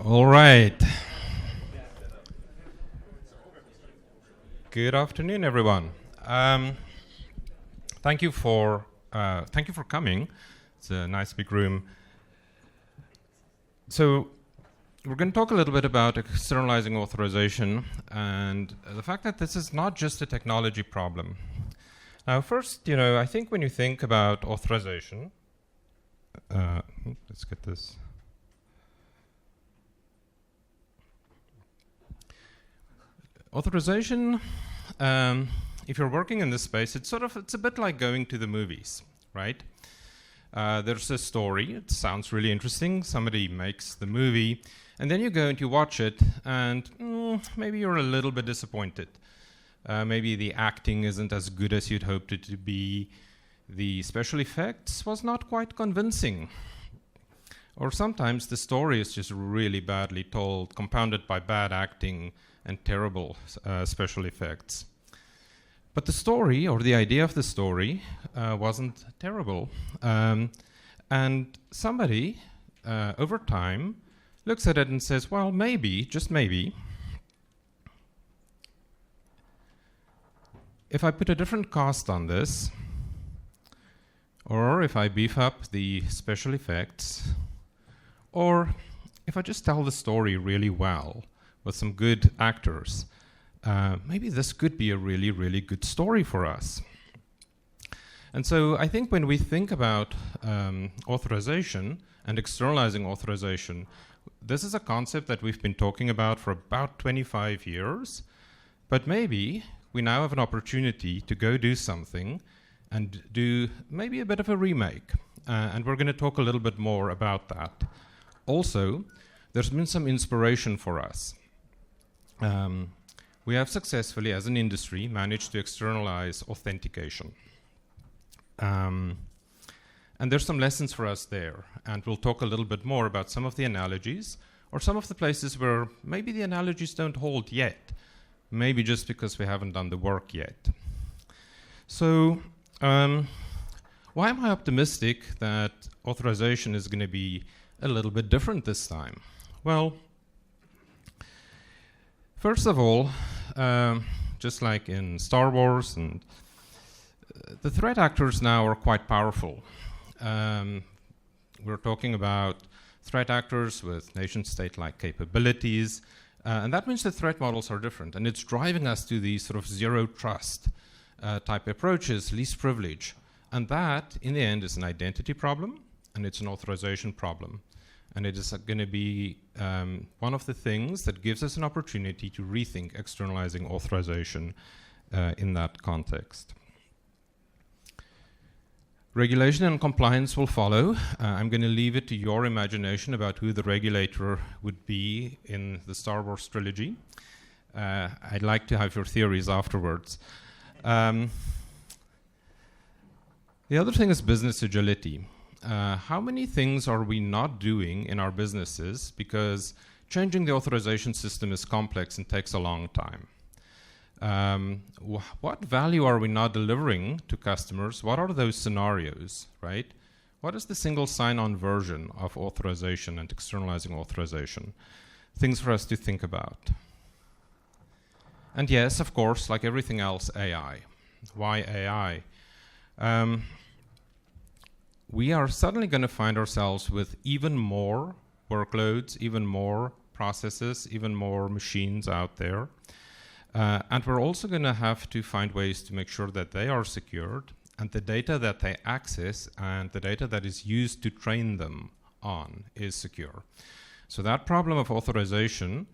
All right. Good afternoon, everyone. Thank you for coming. It's a nice big room. So we're going to talk a little bit about externalizing authorization and the fact that this is not just a technology problem. Now, first, I think when you think about authorization, let's get this. Authorization, if you're working in this space, it's a bit like going to the movies, right? There's a story, it sounds really interesting, somebody makes the movie, and then you go and you watch it, and maybe you're a little bit disappointed. Maybe the acting isn't as good as you'd hoped it to be, the special effects was not quite convincing. Or sometimes the story is just really badly told, compounded by bad acting and terrible special effects. But the story, or the idea of the story, wasn't terrible. And somebody, over time, looks at it and says, well, maybe, just maybe, if I put a different cost on this, or if I beef up the special effects, or if I just tell the story really well with some good actors, maybe this could be a really, really good story for us. And so I think when we think about authorization and externalizing authorization, this is a concept that we've been talking about for about 25 years, but maybe we now have an opportunity to go do something and do maybe a bit of a remake. And we're going to talk a little bit more about that. Also, there's been some inspiration for us. We have successfully, as an industry, managed to externalize authentication. And there's some lessons for us there. And we'll talk a little bit more about some of the analogies, or some of the places where maybe the analogies don't hold yet, maybe just because we haven't done the work yet. So why am I optimistic that authorization is going to be a little bit different this time? Well, first of all, just like in Star Wars, and the threat actors now are quite powerful. We're talking about threat actors with nation-state-like capabilities, and that means the threat models are different, and it's driving us to these sort of zero-trust type approaches, least privilege, and that, in the end, is an identity problem, and it's an authorization problem. And it is going to be one of the things that gives us an opportunity to rethink externalizing authorization in that context. Regulation and compliance will follow. I'm going to leave it to your imagination about who the regulator would be in the Star Wars trilogy. I'd like to have your theories afterwards. The other thing is business agility. How many things are we not doing in our businesses because changing the authorization system is complex and takes a long time? What value are we not delivering to customers? What are those scenarios, right? What is the single sign-on version of authorization and externalizing authorization? Things for us to think about. And yes, of course, like everything else, AI. Why AI? We are suddenly going to find ourselves with even more workloads, even more processes, even more machines out there. And we're also going to have to find ways to make sure that they are secured, and the data that they access and the data that is used to train them on is secure. So that problem of authorization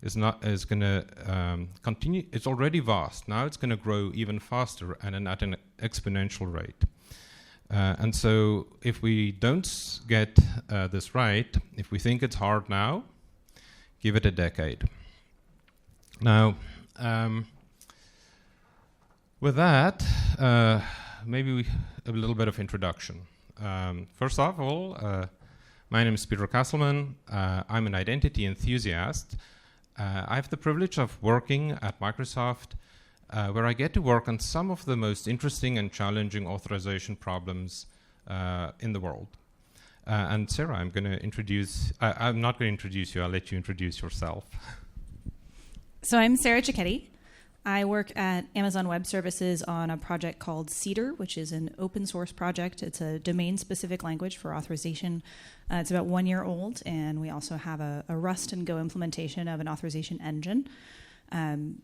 is going to continue. It's already vast. Now it's going to grow even faster and at an exponential rate. And so if we don't get this right, if we think it's hard now, give it a decade. Now, with that, maybe a little bit of introduction. First of all, my name is Peter Kasselman. I'm an identity enthusiast. I have the privilege of working at Microsoft, where I get to work on some of the most interesting and challenging authorization problems in the world. And Sarah, I'm going to introduce, I'm not going to introduce you, I'll let you introduce yourself. So I'm Sarah Cicchetti. I work at Amazon Web Services on a project called Cedar, which is an open source project. It's a domain-specific language for authorization. It's about 1 year old, and we also have a Rust and Go implementation of an authorization engine. And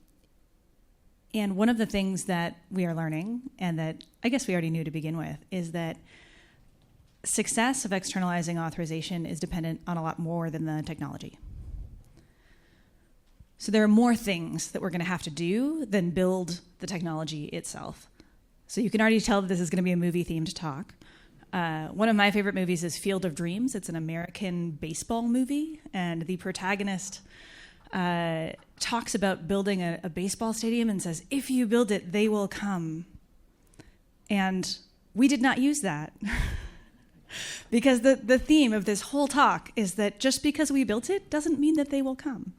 one of the things that we are learning, and that I guess we already knew to begin with, is that success of externalizing authorization is dependent on a lot more than the technology. So there are more things that we're going to have to do than build the technology itself. So you can already tell that this is going to be a movie-themed talk. One of my favorite movies is Field of Dreams. It's an American baseball movie, and the protagonist talks about building a baseball stadium and says, if you build it, they will come. And we did not use that. Because the theme of this whole talk is that just because we built it doesn't mean that they will come.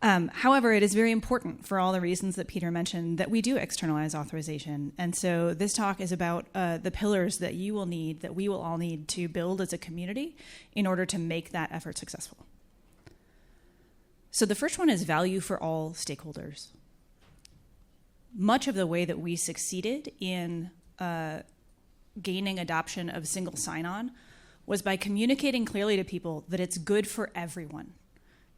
However, it is very important for all the reasons that Peter mentioned that we do externalize authorization. And so this talk is about the pillars that you will need, that we will all need to build as a community in order to make that effort successful. So the first one is value for all stakeholders. Much of the way that we succeeded in gaining adoption of single sign-on was by communicating clearly to people that it's good for everyone.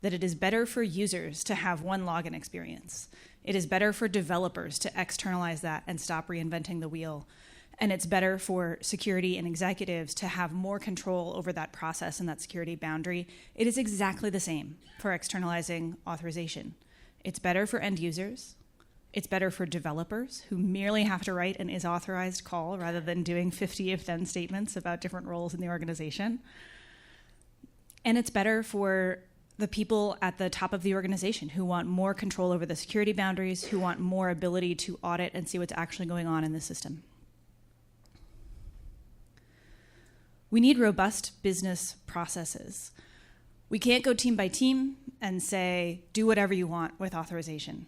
That it is better for users to have one login experience. It is better for developers to externalize that and stop reinventing the wheel. And it's better for security and executives to have more control over that process and that security boundary. It is exactly the same for externalizing authorization. It's better for end users. It's better for developers who merely have to write an is authorized call rather than doing 50 if-then statements about different roles in the organization. And it's better for the people at the top of the organization who want more control over the security boundaries, who want more ability to audit and see what's actually going on in the system. We need robust business processes. We can't go team by team and say, do whatever you want with authorization.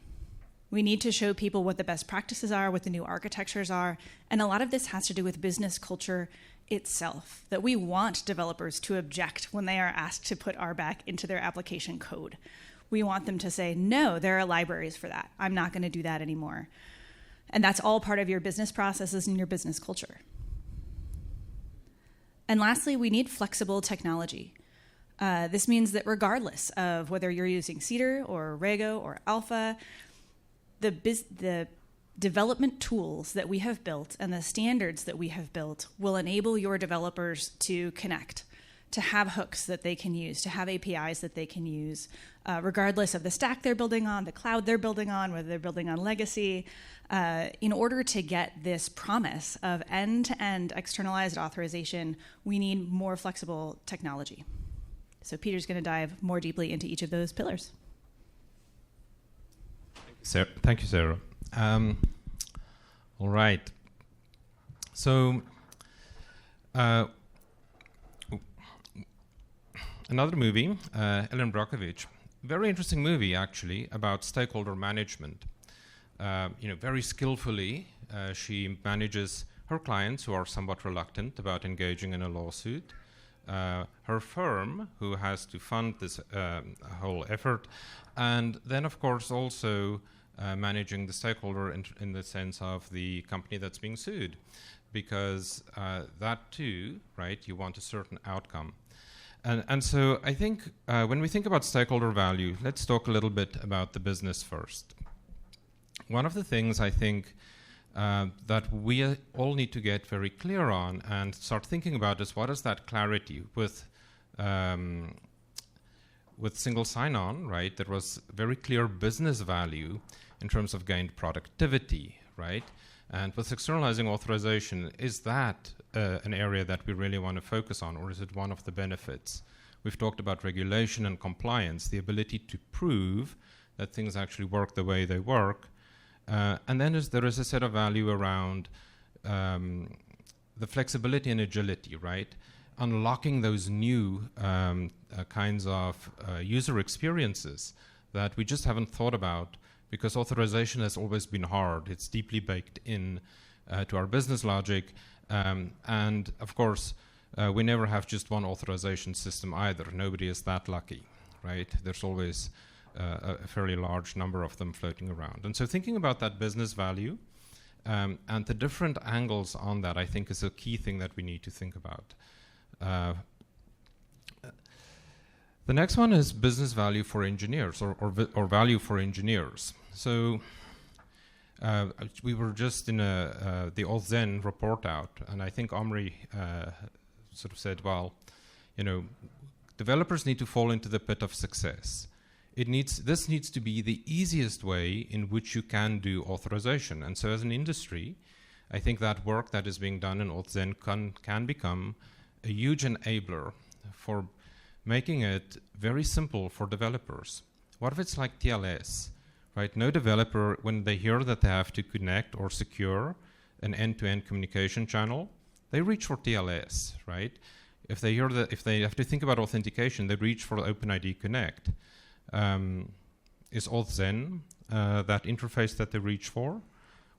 We need to show people what the best practices are, what the new architectures are, and a lot of this has to do with business culture itself, that we want developers to object when they are asked to put RBAC into their application code. We want them to say, no, there are libraries for that. I'm not going to do that anymore. And that's all part of your business processes and your business culture. And lastly, we need flexible technology. This means that regardless of whether you're using Cedar or Rego or Alpha, the development tools that we have built and the standards that we have built will enable your developers to connect, to have hooks that they can use, to have APIs that they can use, regardless of the stack they're building on, the cloud they're building on, whether they're building on legacy, in order to get this promise of end-to-end externalized authorization, we need more flexible technology. So Peter's going to dive more deeply into each of those pillars. Thank you, Sarah. All right. So another movie, Ellen Brockovich, very interesting movie actually about stakeholder management. Very skillfully, she manages her clients who are somewhat reluctant about engaging in a lawsuit. Her firm, who has to fund this whole effort, and then, of course, also managing the stakeholder in the sense of the company that's being sued, because that too, right, you want a certain outcome. And so I think when we think about stakeholder value, let's talk a little bit about the business first. One of the things I think that we all need to get very clear on and start thinking about is what is that clarity with single sign-on, right? There was very clear business value in terms of gained productivity, right? And with externalizing authorization, is that an area that we really want to focus on, or is it one of the benefits? We've talked about regulation and compliance, the ability to prove that things actually work the way they work. And then there is a set of value around the flexibility and agility, right? Unlocking those new kinds of user experiences that we just haven't thought about, because authorization has always been hard. It's deeply baked in to our business logic. And of course, we never have just one authorization system either. Nobody is that lucky, right? There's always a fairly large number of them floating around. And so thinking about that business value and the different angles on that, I think, is a key thing that we need to think about. The next one is business value for engineers, or value for engineers. So we were just in the Auth-Zen report out, and I think Omri sort of said, well, developers need to fall into the pit of success. This needs to be the easiest way in which you can do authorization. And so as an industry, I think that work that is being done in Auth-Zen can become a huge enabler for making it very simple for developers. What if it's like TLS, right? No developer, when they hear that they have to connect or secure an end-to-end communication channel, they reach for TLS, right? If they hear that, if they have to think about authentication, they reach for OpenID Connect. Is Auth-Zen that interface that they reach for?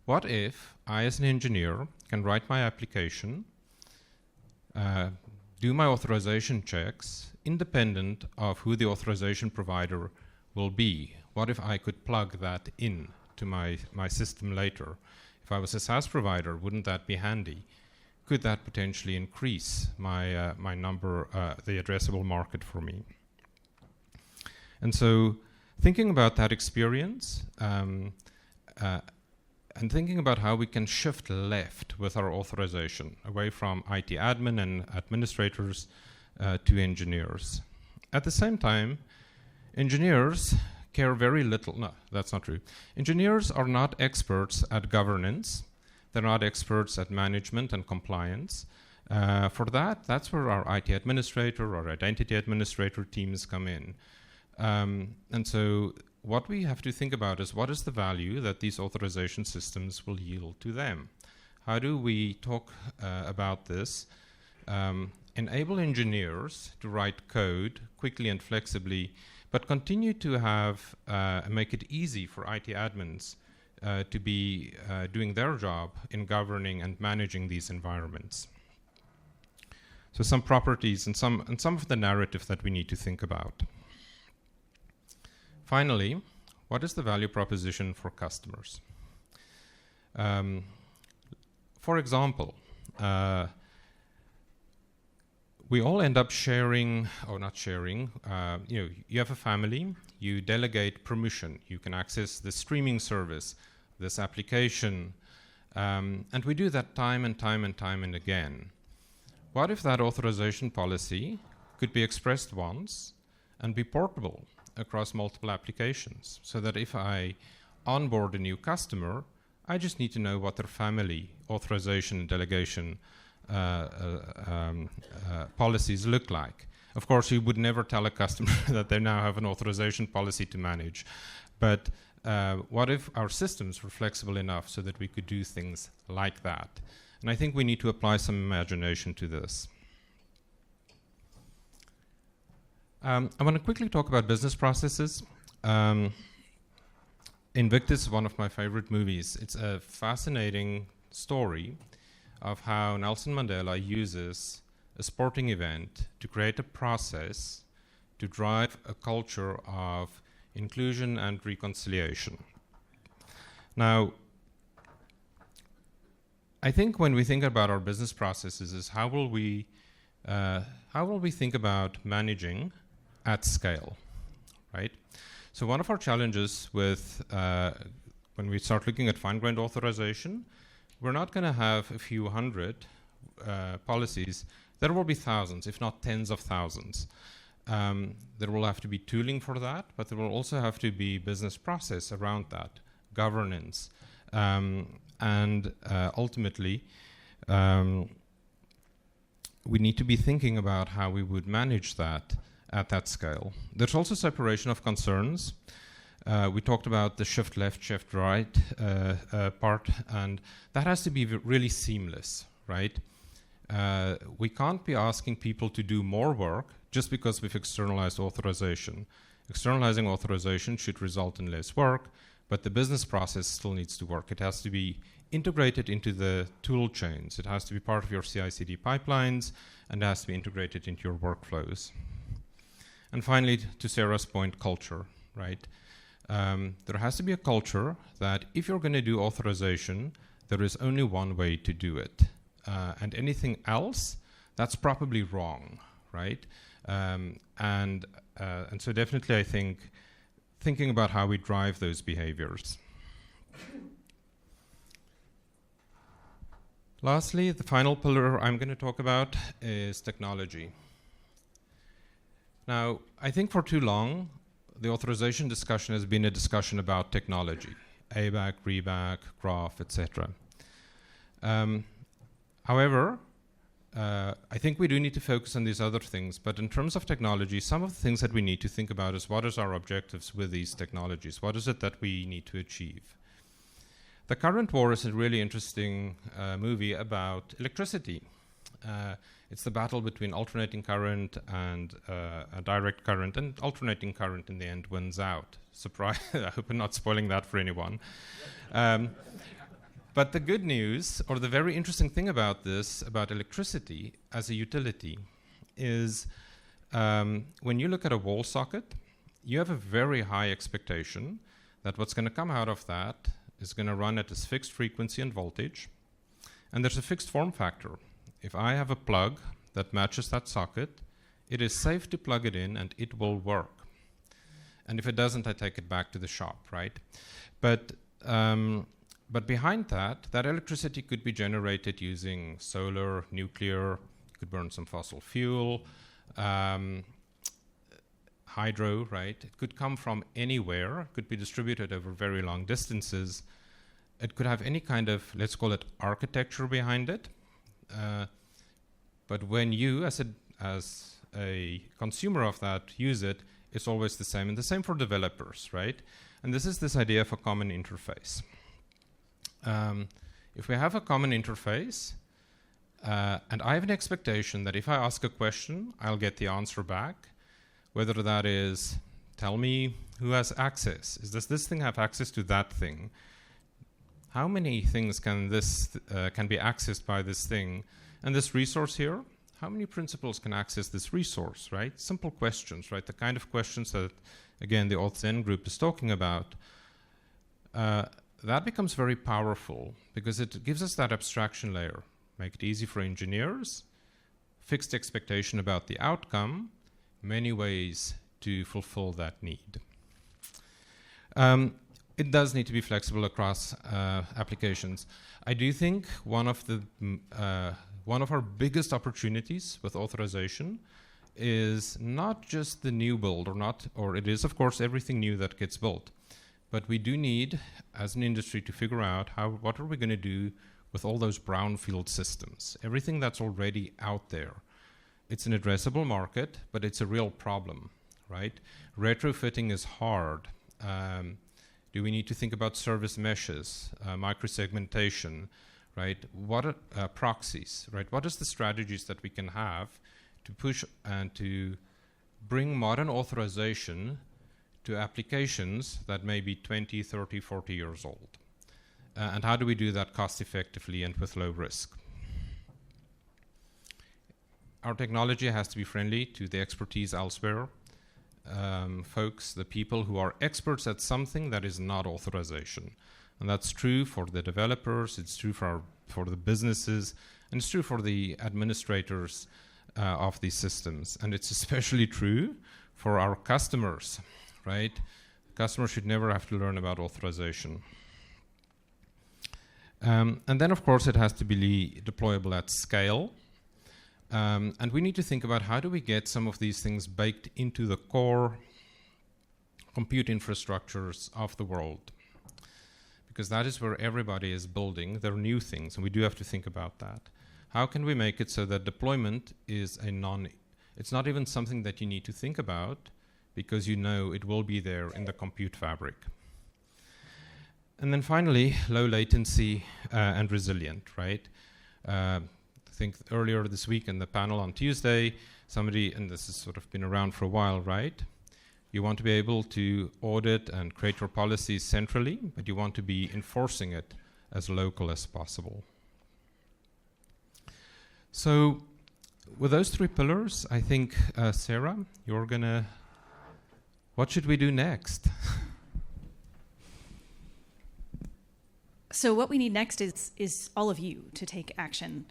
What if I, as an engineer, can write my application, do my authorization checks, independent of who the authorization provider will be? What if I could plug that in to my system later? If I was a SaaS provider, wouldn't that be handy? Could that potentially increase my my number, the addressable market for me? And so thinking about that experience and thinking about how we can shift left with our authorization, away from IT admin and administrators to engineers. At the same time, engineers care very little. No, that's not true. Engineers are not experts at governance. They're not experts at management and compliance. For that, that's where our IT administrator or identity administrator teams come in. And so what we have to think about is, what is the value that these authorization systems will yield to them? How do we talk about this? Enable engineers to write code quickly and flexibly, but continue to have make it easy for IT admins to be doing their job in governing and managing these environments. So some properties and some of the narrative that we need to think about. Finally, what is the value proposition for customers? For example, we all end up sharing, or not sharing, you have a family, you delegate permission. You can access the streaming service, this application, and we do that time and time and time and again. What if that authorization policy could be expressed once and be portable across multiple applications, so that if I onboard a new customer, I just need to know what their family authorization and delegation policies look like. Of course, you would never tell a customer that they now have an authorization policy to manage, but what if our systems were flexible enough so that we could do things like that? And I think we need to apply some imagination to this. I want to quickly talk about business processes. Invictus is one of my favorite movies. It's a fascinating story of how Nelson Mandela uses a sporting event to create a process to drive a culture of inclusion and reconciliation. Now, I think when we think about our business processes is how will we think about managing at scale, right? So one of our challenges with when we start looking at fine-grained authorization, we're not going to have a few hundred policies. There will be thousands, if not tens of thousands. There will have to be tooling for that, but there will also have to be business process around that, governance, and ultimately, we need to be thinking about how we would manage that at that scale. There's also separation of concerns. We talked about the shift left, shift right part, and that has to be really seamless, right? We can't be asking people to do more work just because we've externalized authorization. Externalizing authorization should result in less work. but the business process still needs to work. It has to be integrated into the tool chains. It has to be part of your CI/CD pipelines, and it has to be integrated into your workflows. And finally, to Sarah's point, culture, right? There has to be a culture that if you're going to do authorization, there is only one way to do it. And anything else, that's probably wrong, right? And so definitely I think thinking about how we drive those behaviors. Lastly, the final pillar I'm going to talk about is technology. Now, I think for too long, the authorization discussion has been a discussion about technology, ABAC, REBAC, graph, etc. However, I think we do need to focus on these other things, but in terms of technology, some of the things that we need to think about is what is our objectives with these technologies? What is it that we need to achieve? The Current War is a really interesting movie about electricity. It's the battle between alternating current and a direct current, and alternating current in the end wins out. Surprise! I hope I'm not spoiling that for anyone. But the good news, or the very interesting thing about this, about electricity as a utility, is when you look at a wall socket, you have a very high expectation that what's going to come out of that is going to run at this fixed frequency and voltage, and there's a fixed form factor. If I have a plug that matches that socket, it is safe to plug it in and it will work. And if it doesn't, I take it back to the shop, right? But behind that electricity could be generated using solar, nuclear, could burn some fossil fuel, hydro, right? It could come from anywhere, could be distributed over very long distances. It could have any kind of, let's call it, architecture behind it. But when you, as a consumer of that, use it, it's always the same. And the same for developers, right? And this is this idea of a common interface. If we have a common interface, and I have an expectation that if I ask a question, I'll get the answer back, whether that is, tell me who has access. Does this thing have access to that thing? How many things can be accessed by this thing? And this resource here, how many principals can access this resource, right? Simple questions, right? The kind of questions that, again, the Auth-Zen group is talking about. That becomes very powerful because it gives us that abstraction layer. Make it easy for engineers, fixed expectation about the outcome, many ways to fulfill that need. It does need to be flexible across applications. I do think one of our biggest opportunities with authorization is not just the new build, or it is of course everything new that gets built, but we do need, as an industry, to figure out what are we going to do with all those brownfield systems, everything that's already out there. It's an addressable market, but it's a real problem, right? Retrofitting is hard. Do we need to think about service meshes, microsegmentation, right? What are proxies, right? What is the strategies that we can have to push and to bring modern authorization to applications that may be 20, 30, 40 years old? And how do we do that cost effectively and with low risk? Our technology has to be friendly to the expertise elsewhere. Folks, the people who are experts at something that is not authorization. And that's true for the developers, it's true for the businesses, and it's true for the administrators of these systems. And it's especially true for our customers, right? Customers should never have to learn about authorization. And then, of course, it has to be deployable at scale. And we need to think about how do we get some of these things baked into the core compute infrastructures of the world. Because that is where everybody is building their new things, and we do have to think about that. How can we make it so that deployment is it's not even something that you need to think about, because you know it will be there in the compute fabric. And then finally, low latency and resilient, right? I think earlier this week in the panel on Tuesday, somebody, and this has sort of been around for a while, right? You want to be able to audit and create your policies centrally, but you want to be enforcing it as local as possible. So with those three pillars, I think, Sarah, you're going to... What should we do next? So what we need next is all of you to take action.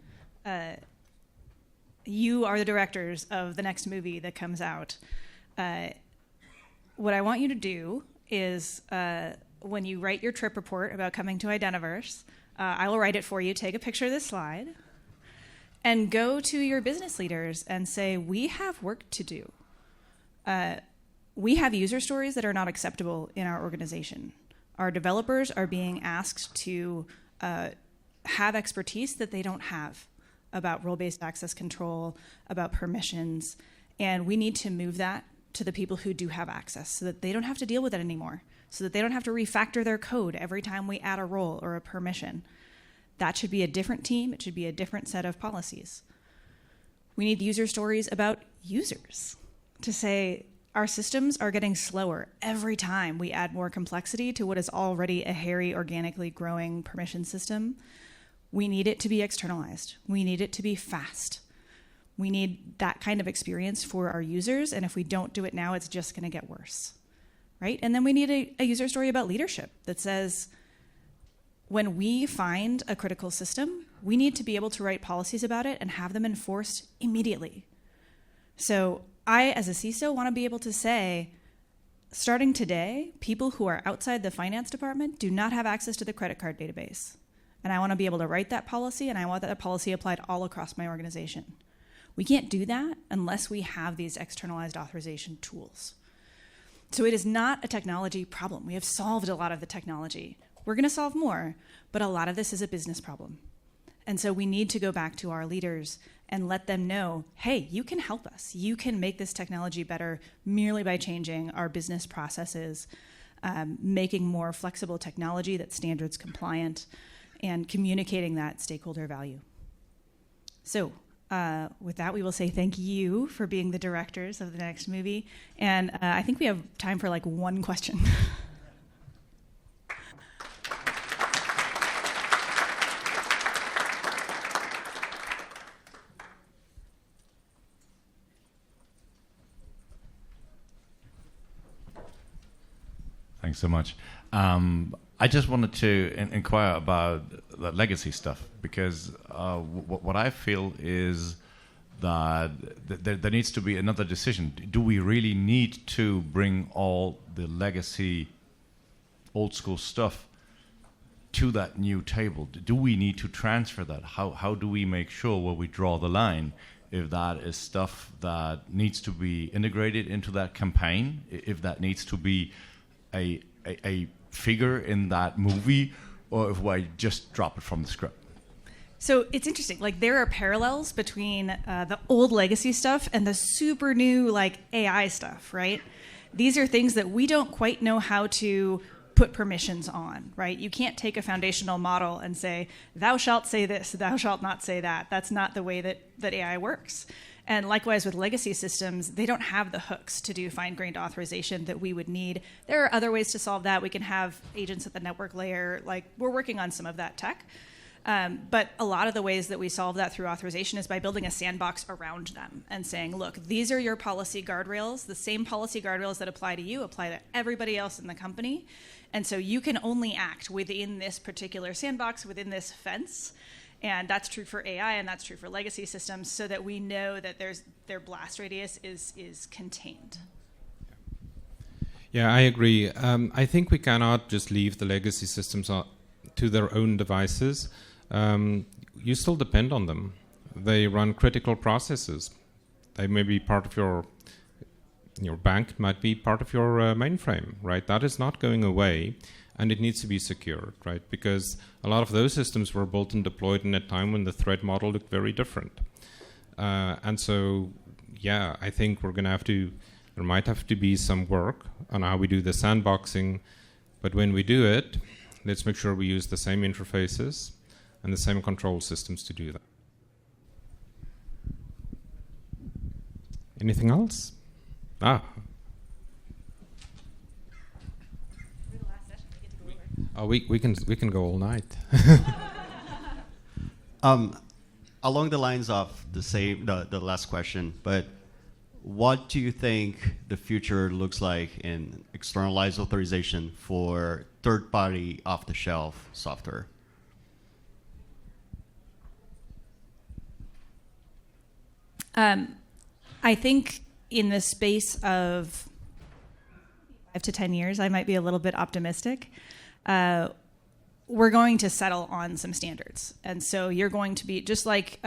You are the directors of the next movie that comes out. What I want you to do is when you write your trip report about coming to Identiverse, I will write it for you. Take a picture of this slide and go to your business leaders and say, we have work to do. We have user stories that are not acceptable in our organization. Our developers are being asked to have expertise that they don't have about role-based access control, about permissions, and we need to move that to the people who do have access so that they don't have to deal with it anymore, so that they don't have to refactor their code every time we add a role or a permission. That should be a different team. It should be a different set of policies. We need user stories about users to say our systems are getting slower every time we add more complexity to what is already a hairy, organically growing permission system. We need it to be externalized. We need it to be fast. We need that kind of experience for our users, and if we don't do it now, it's just going to get worse, right? And then we need a user story about leadership that says, when we find a critical system, we need to be able to write policies about it and have them enforced immediately. So I, as a CISO, want to be able to say, starting today, people who are outside the finance department do not have access to the credit card database. And I want to be able to write that policy, and I want that policy applied all across my organization. We can't do that unless we have these externalized authorization tools. So it is not a technology problem. We have solved a lot of the technology. We're going to solve more, but a lot of this is a business problem. And so we need to go back to our leaders and let them know, hey, you can help us. You can make this technology better merely by changing our business processes, making more flexible technology that's standards compliant, and communicating that stakeholder value. So with that, we will say thank you for being the directors of the next movie. And I think we have time for like one question. Thanks so much. I just wanted to inquire about the legacy stuff, because what I feel is that there needs to be another decision. Do we really need to bring all the legacy, old school stuff to that new table? Do we need to transfer that? How do we make sure where we draw the line? If that is stuff that needs to be integrated into that campaign, if that needs to be a figure in that movie, or if I just drop it from the script. So it's interesting. Like, there are parallels between the old legacy stuff and the super new like AI stuff, right? These are things that we don't quite know how to put permissions on, right? You can't take a foundational model and say, thou shalt say this, thou shalt not say that. That's not the way that AI works. And likewise with legacy systems, they don't have the hooks to do fine-grained authorization that we would need. There are other ways to solve that. We can have agents at the network layer. Like, we're working on some of that tech. But a lot of the ways that we solve that through authorization is by building a sandbox around them and saying, look, these are your policy guardrails. The same policy guardrails that apply to you apply to everybody else in the company. And so you can only act within this particular sandbox, within this fence. And that's true for AI, and that's true for legacy systems, so that we know that their blast radius is contained. Yeah, I agree. I think we cannot just leave the legacy systems to their own devices. You still depend on them. They run critical processes. They may be part of your bank, might be part of your mainframe, right? That is not going away. And it needs to be secured, right? Because a lot of those systems were built and deployed in a time when the threat model looked very different. And so, yeah, I think there might have to be some work on how we do the sandboxing. But when we do it, let's make sure we use the same interfaces and the same control systems to do that. Anything else? We can go all night. Along the lines of the last question, but what do you think the future looks like in externalized authorization for third-party off-the-shelf software? I think in the space of 5 to 10 years, I might be a little bit optimistic. We're going to settle on some standards. And so you're going to be, just like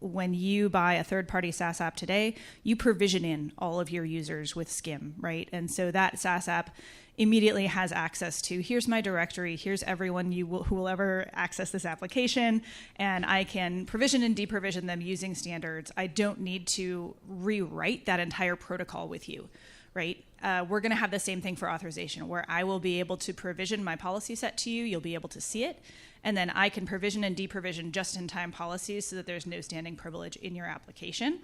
when you buy a third-party SaaS app today, you provision in all of your users with SCIM, right? And so that SaaS app immediately has access to, here's my directory, here's everyone who will ever access this application, and I can provision and deprovision them using standards. I don't need to rewrite that entire protocol with you, right? We're going to have the same thing for authorization, where I will be able to provision my policy set to you, you'll be able to see it, and then I can provision and deprovision just-in-time policies so that there's no standing privilege in your application.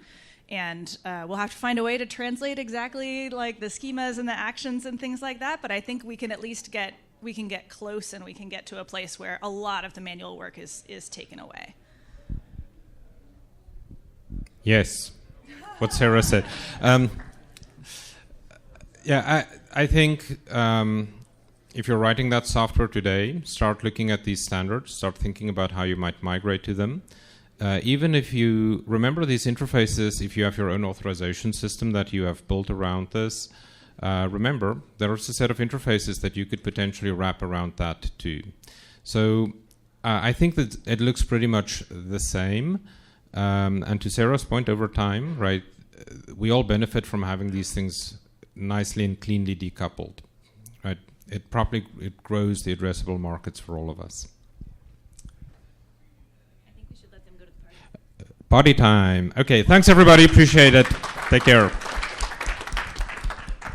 And we'll have to find a way to translate exactly like the schemas and the actions and things like that, but I think we can at least get close, and we can get to a place where a lot of the manual work is taken away. Yes, what Sarah said. Yeah, I think if you're writing that software today, start looking at these standards, start thinking about how you might migrate to them. Even if you remember these interfaces, if you have your own authorization system that you have built around this, remember there's a set of interfaces that you could potentially wrap around that too. So I think that it looks pretty much the same. And to Sarah's point, over time, right, we all benefit from having these things nicely and cleanly decoupled, right? It grows the addressable markets for all of us. I think we should let them go to the party. Party time. Okay, thanks everybody. Appreciate it. Take care.